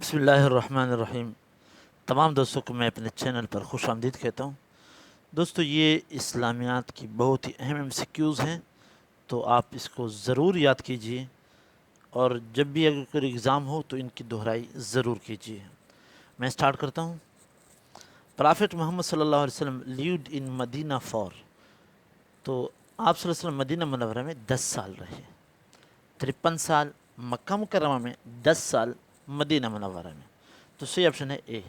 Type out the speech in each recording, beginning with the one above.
بسم اللہ الرحمن الرحیم۔ تمام دوستوں کو میں اپنے چینل پر خوش آمدید کہتا ہوں۔ دوستو، یہ اسلامیات کی بہت ہی اہم MCQs ہیں، تو آپ اس کو ضرور یاد کیجئے، اور جب بھی اگر کوئی ایگزام ہو تو ان کی دہرائی ضرور کیجئے۔ میں سٹارٹ کرتا ہوں۔ پرافٹ محمد صلی اللہ علیہ وسلم لیوڈ ان مدینہ فور، تو آپ صلی اللہ علیہ وسلم مدینہ منورہ میں 10 سال رہے، 53 سال مکہ مکرمہ میں، 10 سال مدینہ منورہ میں، تو صحیح آپشن ہے اے۔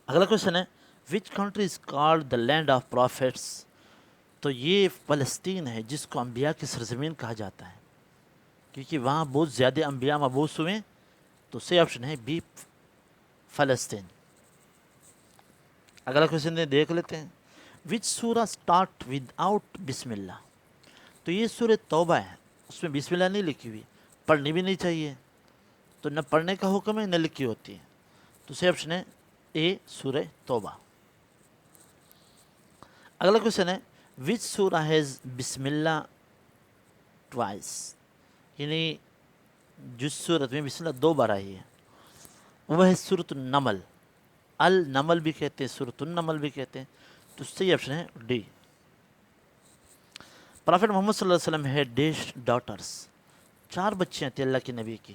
اگلا کوشچن ہے which country is called the land of prophets, تو یہ فلسطین ہے جس کو انبیاء کی سرزمین کہا جاتا ہے، کیونکہ وہاں بہت زیادہ انبیاء مبعوث ہوئے، تو صحیح آپشن ہے بی، فلسطین۔ اگلا کوشچن دیکھ لیتے ہیں وچ سورہ اسٹارٹ ود آؤٹ بسم اللہ، تو یہ سورہ توبہ ہے، اس میں بسم اللہ نہیں لکھی ہوئی، پڑھنی بھی نہیں چاہیے، تو نہ پڑھنے کا حکم ہے نہ لکھی ہوتی ہے، تو صحیح آپشن ہے اے، سورہ توبہ۔ اگلا کوشچن ہے وچ سورہ ہیز بسم اللہ ٹوائس، یعنی جس سورت میں بسم اللہ 2 بار آئی ہے وہ ہے سورۃ النمل۔ النمل بھی کہتے ہیں، سورۃ النمل بھی کہتے ہیں، تو صحیح آپشن ہے ڈی۔ پرافٹ محمد صلی اللہ علیہ وسلم ہے ڈیش ڈاٹرس، 4 بچیاں تھیں اللہ کے نبی کی،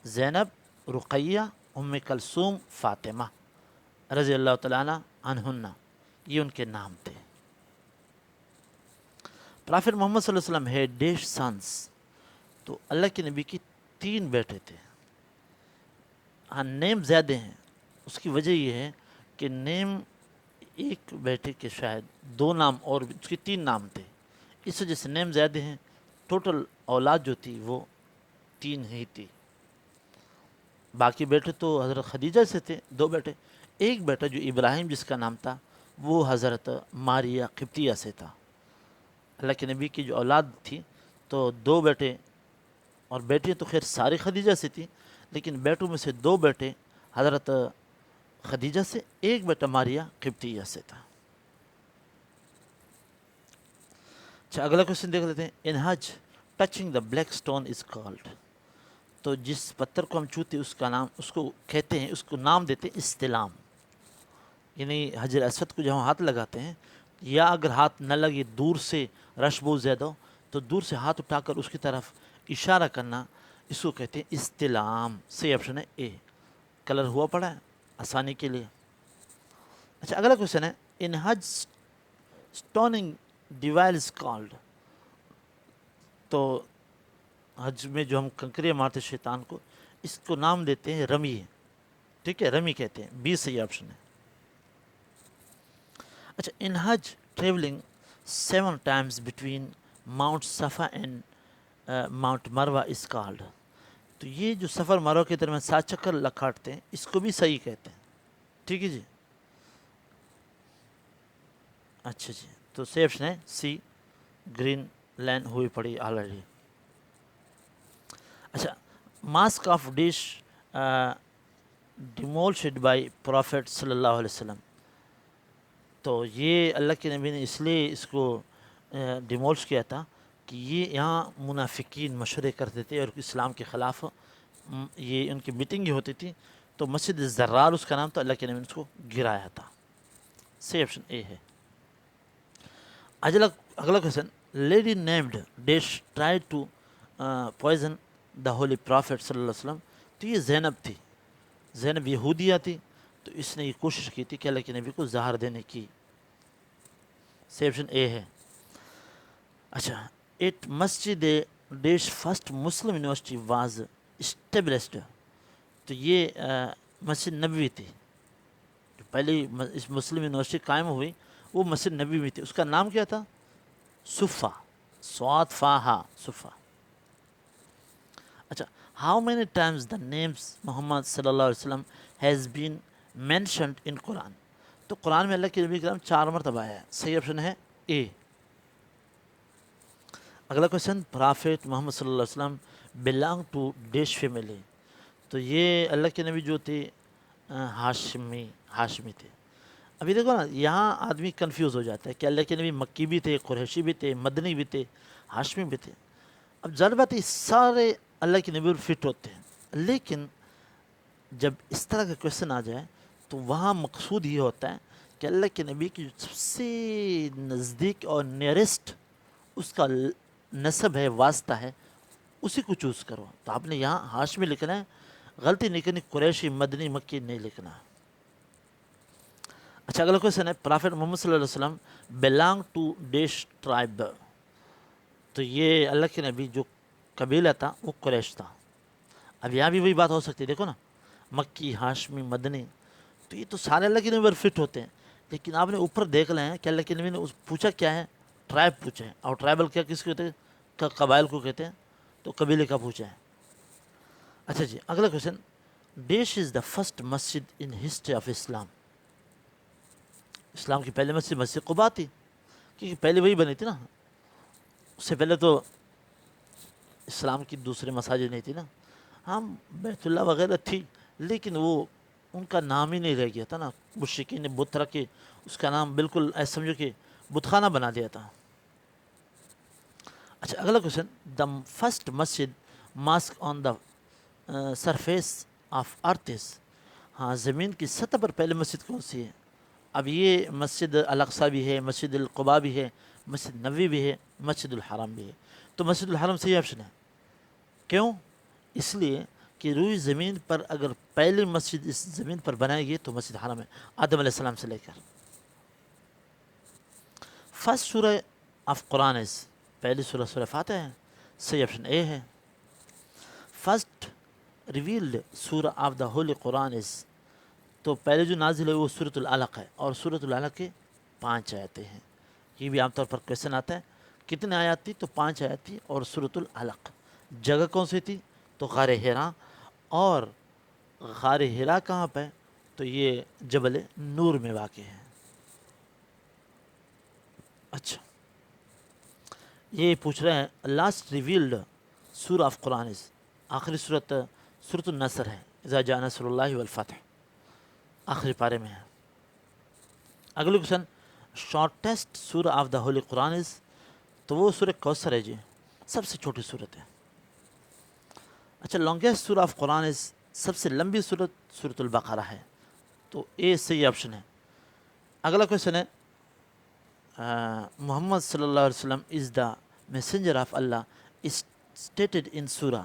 زینب، رقیہ، ام کلثوم، فاطمہ رضی اللہ تعالیٰ عنہن، یہ ان کے نام تھے۔ پرافٹ محمد صلی اللہ علیہ وسلم ہے ڈیش سنس، تو اللہ کے نبی کی 3 بیٹے تھے۔ ہاں، نیم زیادہ ہیں، اس کی وجہ یہ ہے کہ نیم ایک بیٹے کے شاید 2 نام اور اس کے 3 نام تھے، اس وجہ سے نیم زیادہ ہیں، ٹوٹل اولاد جو تھی وہ 3 ہی تھی۔ باقی بیٹے تو حضرت خدیجہ سے تھے، 2 بیٹے، ایک بیٹا جو ابراہیم جس کا نام تھا وہ حضرت ماریہ قبطیہ سے تھا۔ اللہ کے نبی کی جو اولاد تھی تو 2 بیٹے اور بیٹیاں تو خیر ساری خدیجہ سے تھی، لیکن بیٹوں میں سے 2 بیٹے حضرت خدیجہ سے، ایک بیٹا ماریہ قبطیہ سے تھا۔ اچھا، اگلا کوشچن دیکھ لیتے ہیں ان حج touching the black stone is called, تو جس پتھر کو ہم چھوتے اس کا نام، اس کو کہتے ہیں، اس کو نام دیتے ہیں استلام، یعنی حجر اسود کو جب ہم ہاتھ لگاتے ہیں، یا اگر ہاتھ نہ لگے دور سے رش بہت زیادہ ہو تو دور سے ہاتھ اٹھا کر اس کی طرف اشارہ کرنا، اس کو کہتے ہیں استلام۔ صحیح آپشن ہے اے، کلر ہوا پڑا ہے آسانی کے لیے۔ اچھا، اگلا کوشچن ہے ان حج اسٹوننگ ڈیوائل از کالڈ، تو حج میں جو ہم کنکریاں مارتے شیطان کو، اس کو نام دیتے ہیں رمی، ٹھیک ہے، رمی کہتے ہیں، بی صحیح آپشن ہے۔ اچھا، ان حج ٹریولنگ 7 times بٹوین ماؤنٹ صفا and Mount Marwa is called, تو یہ جو سفر مروہ کے درمیان 7 چکر لکھاٹتے ہیں، اس کو بھی صحیح کہتے ہیں، ٹھیک ہے جی۔ اچھا جی، تو صحیح آپشن ہے سی، گرین لائن ہوئی پڑی آلریڈی۔ اچھا، mosque of dash demolished by prophet صلی اللہ علیہ وسلم، تو یہ اللہ کے نبی نے اس لیے اس کو ڈیمولش کیا تھا کہ یہ یہاں منافقین مشورے کرتے تھے اور اسلام کے خلاف یہ ان کی میٹنگیں ہوتی تھی، تو مسجد زرار اس کا نام تھا، اللہ کے نبی نے اس کو گرایا تھا۔ صحیح آپشن اے ہے۔ اگلا question lady named dash try to poison the holy prophet صلی اللہ علیہ وسلم، تو یہ زینب تھی، زینب یہودیہ تھی، تو اس نے یہ کوشش کی تھی کہ اللہ کے نبی کو زہر دینے کی۔ صحیح آپشن اے ہے۔ اچھا، at Masjid dash first Muslim university was established, تو یہ مسجد نبوی تھی، جو پہلی اس مسلم یونیورسٹی قائم ہوئی وہ مسجد نبوی میں تھی، اس کا نام کیا تھا؟ صفا، صاد فا ہا، صفا۔ اچھا، how many times the names Muhammad صلی اللہ علیہ وسلم ہیز بین مینشنڈ ان قرآن، تو قرآن میں اللہ کے نبی کرام 4 مرتبہ آیا ہے، صحیح آپشن ہے اے۔ اگلا کوشچن پرافٹ محمد صلی اللہ علیہ وسلم بلانگ ٹو ڈیش فیملی، تو یہ اللہ کے نبی جو تھے ہاشمی تھے۔ ابھی دیکھو نا، یہاں آدمی کنفیوز ہو جاتا ہے کہ اللہ کے نبی مکی بھی تھے، قریشی بھی تھے، مدنی بھی تھے، ہاشمی بھی تھے۔ اب ظاہر بات ہے سارے اللہ کے نبی فٹ ہوتے ہیں، لیکن جب اس طرح کا کویشچن آ جائے تو وہاں مقصود یہ ہوتا ہے کہ اللہ کے نبی کی جو سب سے نزدیک اور نیئرسٹ اس کا نسب ہے، واسطہ ہے، اسی کو چوز کرو. تو آپ نے یہاں ہاشمی لکھنا ہے، غلطی نہیں کرنی، قریشی مدنی مکی نہیں لکھنا. اچھا اگلا کویشچن ہے، پرافٹ محمد صلی اللہ علیہ وسلم بلانگ ٹو ڈیش ٹرائب. تو یہ اللہ کے نبی جو قبیلہ تھا وہ قریش تھا. اب یہاں بھی وہی بات ہو سکتی ہے، دیکھو نا، مکی، ہاشمی، مدنی، تو یہ تو سارے اللہ کے نبی پر فٹ ہوتے ہیں. لیکن آپ نے اوپر دیکھ لیں کہ اللہ کے نبی نے پوچھا کیا ہے، ٹرائب پوچھا ہے. اور ٹرائبل کیا کس کو کہتے ہیں؟ قبائل کو کہتے ہیں. تو قبیلے کا پوچھا ہے. اچھا جی اگلا question, dash is the first Masjid in history of اسلام. اسلام کی پہلی مسجد قباء تھی، کیونکہ پہلے وہی بنی تھی نا. اس سے پہلے تو اسلام کی دوسرے مساجد نہیں تھی نا. ہاں بیت اللہ وغیرہ تھی، لیکن وہ ان کا نام ہی نہیں رہ گیا تھا نا. مشرکین نے بت رکھ کے اس کا نام بالکل ایسا سمجھو کہ بت خانہ بنا دیا تھا. اچھا اگلا کویشچن، دا فرسٹ مسجد mosque on the surface of earth is. ہاں زمین کی سطح پر پہلے مسجد کون سی ہے؟ اب یہ مسجد الاقصی بھی ہے، مسجد القباء بھی ہے، مسجد نبوی بھی ہے، مسجد الحرام بھی ہے. تو مسجد الحرام صحیح آپشن ہے. کیوں؟ اس لیے کہ روئی زمین پر اگر پہلی مسجد اس زمین پر بنائی گئی تو مسجد حرام ہے، آدم علیہ السلام سے لے کر. فرسٹ سورہ آف قرآن از، پہلی سورہ سورہ فاتحہ ہے. صحیح آپشن اے ہے. فرسٹ ریویلڈ سورہ آف دا ہولی قرآن از، تو پہلے جو نازل ہے وہ سورۃ العلق ہے، اور سورۃ العلق کے 5 آیتیں ہیں. یہ بھی عام طور پر کویشچن آتا ہے، کتنے آیات تھی؟ تو 5 آیات تھی. اور سورۃ العلق جگہ کون سی تھی؟ تو غار حرا. اور غار حرا کہاں پہ؟ تو یہ جبل نور میں واقع ہے. اچھا یہ پوچھ رہے ہیں، لاسٹ ریویلڈ سورہ آف قرآن از، آخری صورت سورۃ النصر ہے، اذا جاء نصر اللہ والفتح، آخری پارے میں ہے. اگلے کوشچن، شارٹیسٹ سورہ آف دا ہولی قرآن از، تو وہ سورہ کوثر ہے جی، سب سے چھوٹی صورت ہے. اچھا لانگیسٹ سورہ آف قرآن از، سب سے لمبی صورت سورۃ البقرہ ہے. تو اے صحیح آپشن ہے. اگلا کویشچن ہے، محمد صلی اللہ علیہ وسلم is the messenger of Allah stated in سورہ.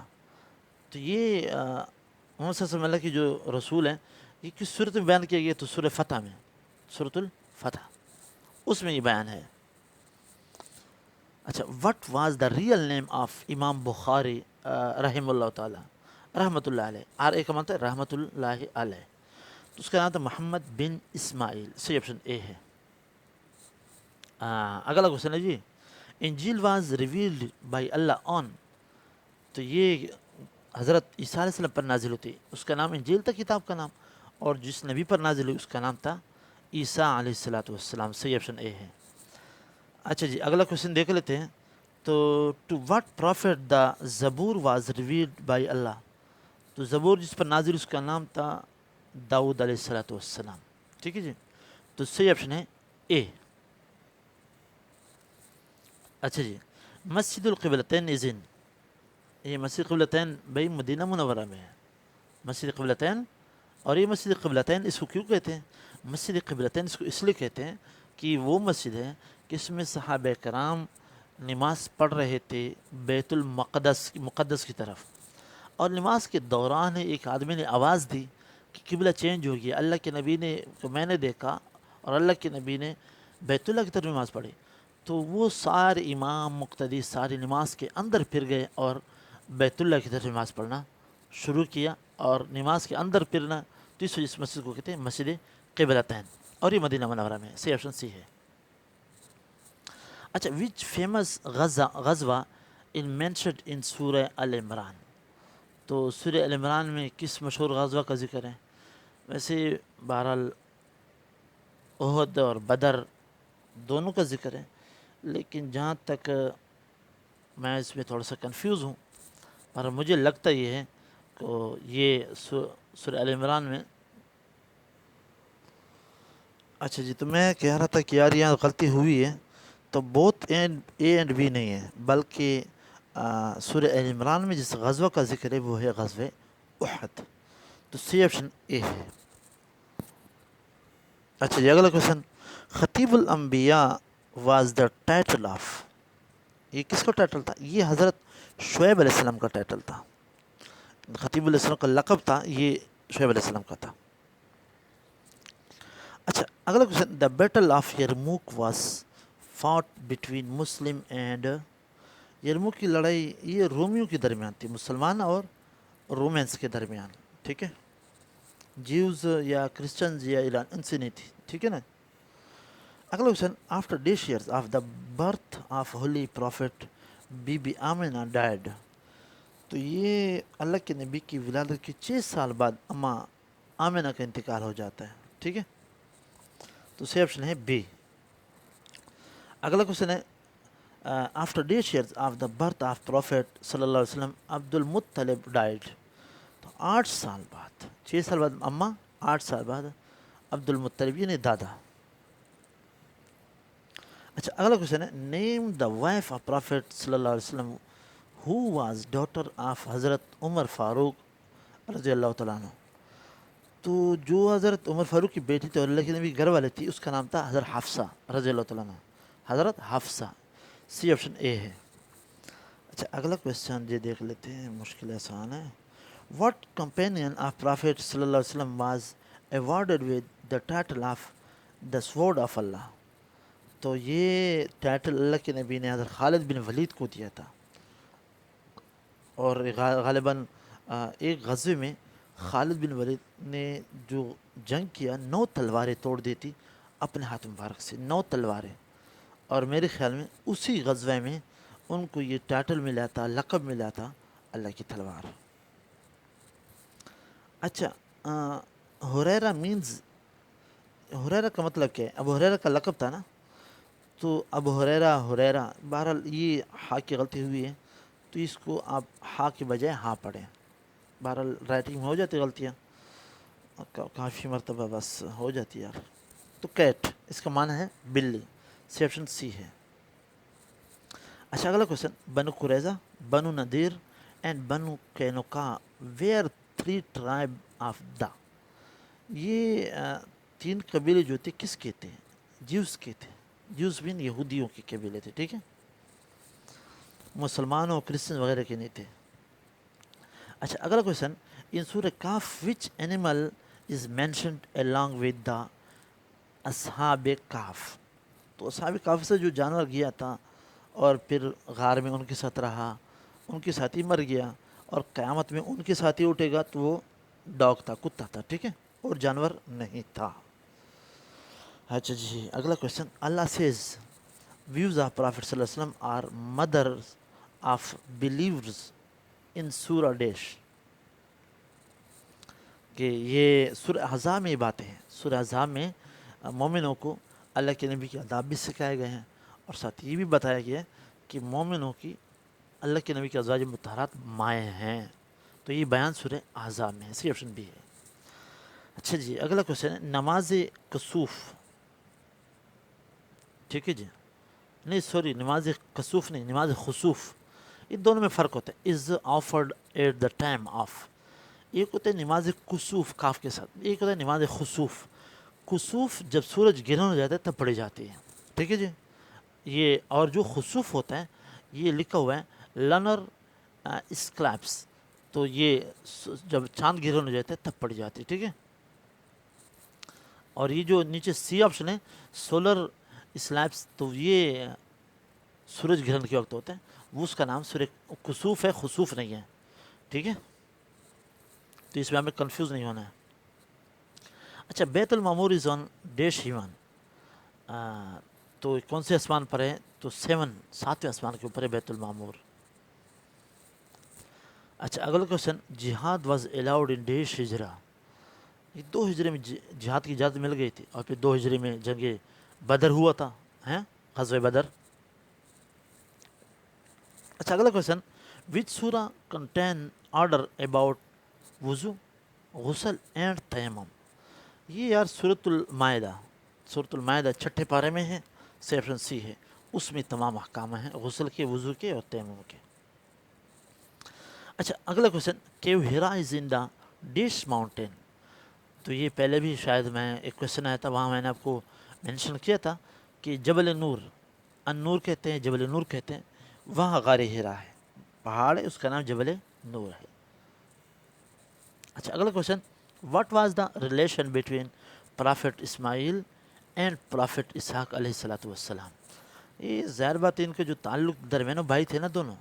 تو یہ محمد صلی اللہ علیہ وسلم اللہ کی جو رسول ہیں، یہ کس صورت میں بیان کیا گیا؟ تو سورہ فتح میں، سورۃ الفتح، اس میں یہ بیان ہے. اچھا what was the real name of امام بخاری رحمہ اللہ تعالیٰ، رحمۃ اللہ علیہ، آر اے کا مطلب ہے رحمۃ اللہ علیہ. تو اس کا نام تھا محمد بن اسماعیل. صحیح آپشن اے ہے. اگلا کوشچن ہے جی، انجیل واز ریویلڈ بائی اللہ آن، تو یہ حضرت عیسیٰ علیہ السلام پر نازل ہوتی، اس کا نام انجیل تھا کتاب کا نام، اور جس نبی پر نازل ہوئی اس کا نام تھا عیسیٰ علیہ السلام. صحیح آپشن اے ہے. اچھا جی اگلا کوشچن دیکھ لیتے ہیں. تو ٹو واٹ پروفیٹ دا زبور واز ریویلڈ بائی اللہ، تو زبور جس پر نازل اس کا نام تھا داؤد علیہ السلام. ٹھیک ہے جی، تو صحیح آپشن ہے اے. اچھا جی، مسجد القبلتین ازن، یہ مسجد قبلتین بھائی مدینہ منورہ میں ہے، مسجد قبلتین. اور یہ مسجد قبلتین اس کو کیوں کہتے ہیں؟ مسجد قبلتین اس کو اس لیے کہتے ہیں کہ وہ مسجد ہے کہ اس میں صحابہ کرام نماز پڑھ رہے تھے بیت المقدس کی طرف، اور نماز کے دوران ایک آدمی نے آواز دی کہ قبلہ چینج ہو گیا. اللہ کے نبی نے، تو میں نے دیکھا، اور اللہ کے نبی نے بیت اللہ کی طرف نماز پڑھی. تو وہ سارے امام مقتدی ساری نماز کے اندر پھر گئے اور بیت اللہ کی طرف نماز پڑھنا شروع کیا، اور نماز کے اندر پھرنا. تو اس مسجد کو کہتے ہیں مسجد قبلتین، اور یہ مدینہ منورہ میں. صحیح آپشن سی ہے. اچھا وچ فیمس غزوہ ان مینشنڈ ان سورہ ال عمران، تو سورہ ال عمران میں کس مشہور غزوہ کا ذکر ہے؟ ویسے بہرحال احد اور بدر دونوں کا ذکر ہے، لیکن جہاں تک میں اس میں تھوڑا سا کنفیوز ہوں، اور مجھے لگتا یہ ہے کہ یہ سورہ ال عمران میں. اچھا جی، تو میں کہہ رہا تھا کہ یار یہاں غلطی ہوئی ہے. تو بوتھ اے اینڈ بی نہیں ہے، بلکہ سورہ ال عمران میں جس غزوہ کا ذکر ہے وہ ہے غزوہ احد. تو سی آپشن اے ہے. اچھا جی اگلا کوشچن, خطیب الانبیاء واز دا ٹائٹل آف, یہ کس کا ٹائٹل تھا؟ یہ حضرت شعیب علیہ السلام کا ٹائٹل تھا. خطیب علیہ السلام کا لقب تھا, یہ شعیب علیہ السلام کا تھا. اچھا اگلا question, the battle of Yarmouk was fought between Muslim and, Yarmouk کی لڑائی یہ رومیوں کے درمیان تھی, مسلمان اور رومینس کے درمیان, ٹھیک ہے, جیوز یا کرسچنز یا ایران ان سے نہیں تھی, ٹھیک ہے نا. اگلا question, after dash years of the birth of holy prophet Bibi Amina died ڈائڈ, تو یہ اللہ کے نبی کی ولادت کے 6 سال بعد اماں آمینہ کا انتقال ہو جاتا ہے, ٹھیک ہے, تو سی آپشن ہے بی. اگلا کوشچن ہے, after dash years of the birth of prophet صلی اللہ علیہ وسلم عبد المطلب ڈائڈ, تو 8 سال بعد, 6 سال بعد اماں, 8 سال بعد عبد المطلب یعنی دادا. اچھا اگلا کوشچن ہے, نیم دا وائف آف پروفیٹ صلی اللہ علیہ وسلم ہو واز ڈاٹر آف حضرت عمر فاروق رضی اللہ تعالیٰ عنہ, تو جو حضرت عمر فاروق کی بیٹی تھی اور اللہ کے نبی گھر والے تھی, اس کا نام تھا حضرت حفصہ رضی اللہ تعالیٰ عنہ, حضرت حفصہ. سی آپشن اے ہے. اچھا اگلا کویسچن یہ دیکھ لیتے ہیں, مشکل آسان ہے. واٹ کمپینین آف پرافیٹ صلی اللہ علیہ وسلم was awarded with the title of the sword of Allah, تو یہ ٹائٹل اللہ کے نبی نے حضرت خالد بن ولید کو دیا تھا, اور غالباً ایک غزوے میں خالد بن ولید نے جو جنگ کیا 9 تلواریں توڑ دی تھی اپنے ہاتھ مبارک سے, 9 تلواریں, اور میرے خیال میں اسی غزوے میں ان کو یہ ٹائٹل ملا تھا, لقب ملا تھا اللہ کی تلوار. اچھا ہریرہ مینز, ہریرہ کا مطلب کیا ہے؟ ابو ہریرہ کا لقب تھا نا, تو ابو ہریرہ, بہرحال یہ ہا کی غلطی ہوئی ہے, تو اس کو آپ ہا کے بجائے ہاں پڑھیں. بہرحال رائٹنگ میں ہو جاتی غلطیاں, کافی مرتبہ بس ہو جاتی یار. تو کیٹ اس کا معنی ہے بلی, سی آپشن سی ہے. اچھا اگلا کوشچن, بنو قریظہ, بنو نذیر اینڈ بنو قینقاع ویئر 3 ٹرائب آف دا, یہ 3 قبیلے جو تھے کس کے تھے؟ جیوز کے تھے. جیوز بن یہودیوں کے قبیلے تھے, ٹھیک ہے, مسلمانوں کرسچن وغیرہ کے نہیں تھے. اچھا اگلا کویسچن, ان سورہ کاف which animal is mentioned along with the اصحاب کاف, تو اصحاب کاف سے جو جانور گیا تھا اور پھر غار میں ان کے ساتھ رہا, ان کے ساتھ ہی مر گیا, اور قیامت میں ان کے ساتھ ہی اٹھے گا, تو وہ ڈاگ تھا, کتا تھا, ٹھیک ہے, اور جانور نہیں تھا. اچھا جی اگلا question, Allah says wives of prophet صلی اللہ علیہ وسلم are mothers of believers in surah dash, کہ یہ سورہ احزاب میں باتیں ہیں. سورہ احزاب میں مومنوں کو اللہ کے نبی کے آداب بھی سکھائے گئے ہیں, اور ساتھ یہ بھی بتایا گیا ہے کہ مومنوں کی اللہ کے نبی کے ازواج مطہرات مائیں ہیں, تو یہ بیان سورہ احزاب میں ہے, سی آپشن بھی ہے. اچھا جی اگلا کوشچن ہے, نماز کسوف, ٹھیک ہے جی, نہیں سوری نماز کسوف نہیں, نماز خسوف, ان دونوں میں فرق ہوتا ہے. Is offered at the time of, ایک ہوتا ہے نماز کسوف کاف کے ساتھ, ایک ہوتا ہے نماز خسوف. کسوف جب سورج گرہن ہو جاتا ہے تب پڑھی جاتی ہے, ٹھیک ہے جی, یہ, اور جو خسوف ہوتا ہے یہ لکھا ہوا ہے لنر اسکلیپس, تو یہ جب چاند گرہن ہو جاتا ہے تب پڑھی جاتی ہے, ٹھیک ہے. اور یہ جو نیچے سی آپشن ہے سولر اسلیپس, تو یہ سورج گرہن کے وقت ہوتا ہے, وہ اس کا نام سورج کسوف ہے, خسوف نہیں ہے, ٹھیک ہے, تو اس میں ہمیں کنفیوز نہیں ہونا ہے. اچھا بیت المعمور از آن ڈیش ہیون, تو کون سے آسمان پر ہے؟ تو 7ویں آسمان کے اوپر ہے بیت المعمور. اچھا اگلا کوشچن, جہاد واز الاؤڈ ان ڈیش ہجرہ, یہ 2 ہجرے میں جہاد کی اجازت مل گئی تھی, اور پھر 2 ہجرے میں جنگ بدر ہوا تھا, ہیں غزوہ بدر. اچھا اگلا کوشچن, وچ سورہ کنٹین آرڈر اباؤٹ وضو, غسل اینڈ تیمم, یہ یار سورۃ المائدہ 6 پارے میں ہے, سی آپشن سی ہے, اس میں تمام احکام ہیں غسل کے, وضو کے اور تیمم کے. اچھا اگلا کوشچن, کیو ہیرا از ان دا ڈش ماؤنٹین، تو یہ پہلے بھی شاید میں ایک کویشچن آیا تھا، وہاں میں نے آپ کو مینشن کیا تھا کہ جبل نور، النور کہتے ہیں، جبل نور کہتے ہیں، وہاں غار ہرا ہے، پہاڑ ہے، اس کا نام جبل نور ہے۔ اچھا اگلا question, what was the relation between prophet Ismail and prophet Ishaq علیہ الصلوۃ والسلام؟ یہ ظاہر بات ہے ان کے جو تعلق درمیانوں بھائی تھے نا دونوں،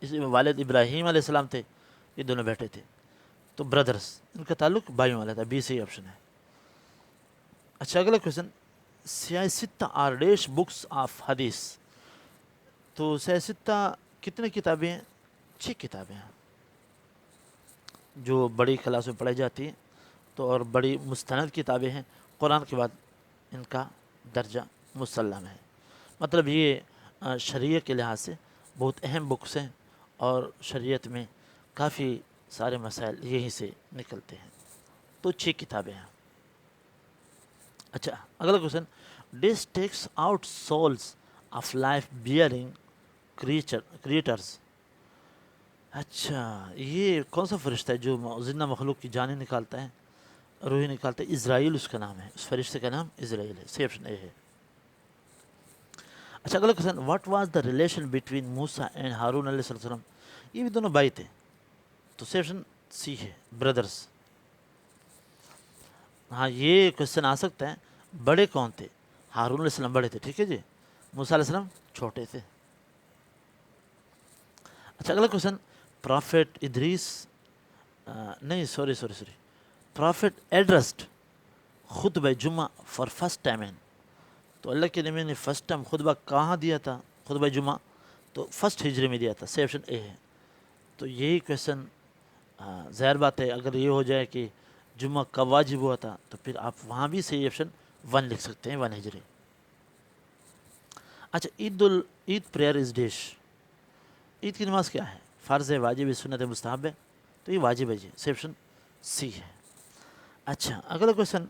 اس میں والد ابراہیم علیہ السلام تھے، یہ دونوں بیٹے تھے، تو بردرس، ان کا تعلق بھائیوں والا تھا، بی صحیح آپشن ہے۔ اچھا اگلا کویشچن، سیاستہ آر ڈیش بکس آف حدیث؟ تو سیاستہ کتنے کتابیں ہیں؟ 6 کتابیں ہیں جو بڑی کلاس میں پڑھائی جاتی ہیں، تو اور بڑی مستند کتابیں ہیں، قرآن کے بعد ان کا درجہ مسلم ہے، مطلب یہ شریعت کے لحاظ سے بہت اہم بکس ہیں، اور شریعت میں کافی سارے مسائل یہیں سے نکلتے ہیں، تو 6 کتابیں ہیں۔ اچھا اگلا question, this takes out souls of life bearing creatures? اچھا یہ کون سا فرشتہ ہے جو زندہ مخلوق کی جانیں نکالتا ہے، روحیں نکالتا ہے؟ اسرائیل اس کا نام ہے، اس فرشتے کا نام اسرائیل ہے، سی آپشن اے ہے۔ اچھا اگلا question, what was the relation between Musa and Harun علیہ السلام؟ یہ بھی دونوں بھائی تھے، تو سی آپشن سی ہے، بردرس۔ ہاں یہ کویشچن آ سکتا ہے، بڑے کون تھے؟ ہارون علیہ السلام بڑے تھے، ٹھیک ہے جی، موسیٰ علیہ السلام چھوٹے تھے۔ اچھا اگلا کویشچن، پرافٹ ادریس نہیں سوری پرافٹ ایڈرسڈ خطبہ جمعہ فار فرسٹ ٹائم ان؟ تو اللہ کے نبی نے فرسٹ ٹائم خطبہ کہاں دیا تھا؟ خطبہ جمعہ تو فرسٹ ہجری میں دیا تھا، سی آپشن اے ہے۔ تو یہی کویشچن ظاہر بات ہے اگر یہ ہو جائے کہ جمعہ کب واجب ہوا تھا، تو پھر آپ وہاں بھی صحیح آپشن 1 لکھ سکتے ہیں، 1 ہجری۔ اچھا عید پریئر از ڈیش؟ عید کی نماز کیا ہے؟ فرض ہے، واجب ہے، سنت ہے، مستحب ہے؟ تو یہ واجب ہے جی، سی آپشن سی ہے۔ اچھا اگلا question,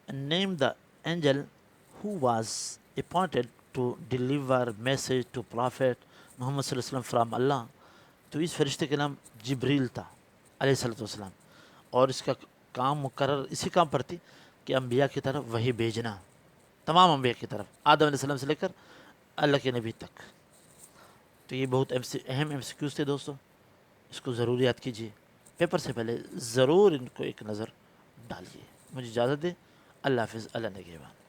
name the angel who was appointed to deliver message to prophet Muhammad صلی اللہ علیہ وسلم فرام اللہ؟ تو اس فرشتے کا نام جبریل تھا علیہ الصلوۃ والسلام، اور اس کا کام مقرر اسی کام پر تھی کہ انبیاء کی طرف وحی بھیجنا، تمام انبیاء کی طرف، آدم علیہ السلام سے لے کر اللہ کے نبی تک۔ تو یہ بہت اہم ایم سی کیوز تھے دوستو، اس کو ضرور یاد کیجیے، پیپر سے پہلے ضرور ان کو ایک نظر ڈالیے۔ مجھے اجازت دیں، اللہ حافظ، اللہ نگہبان۔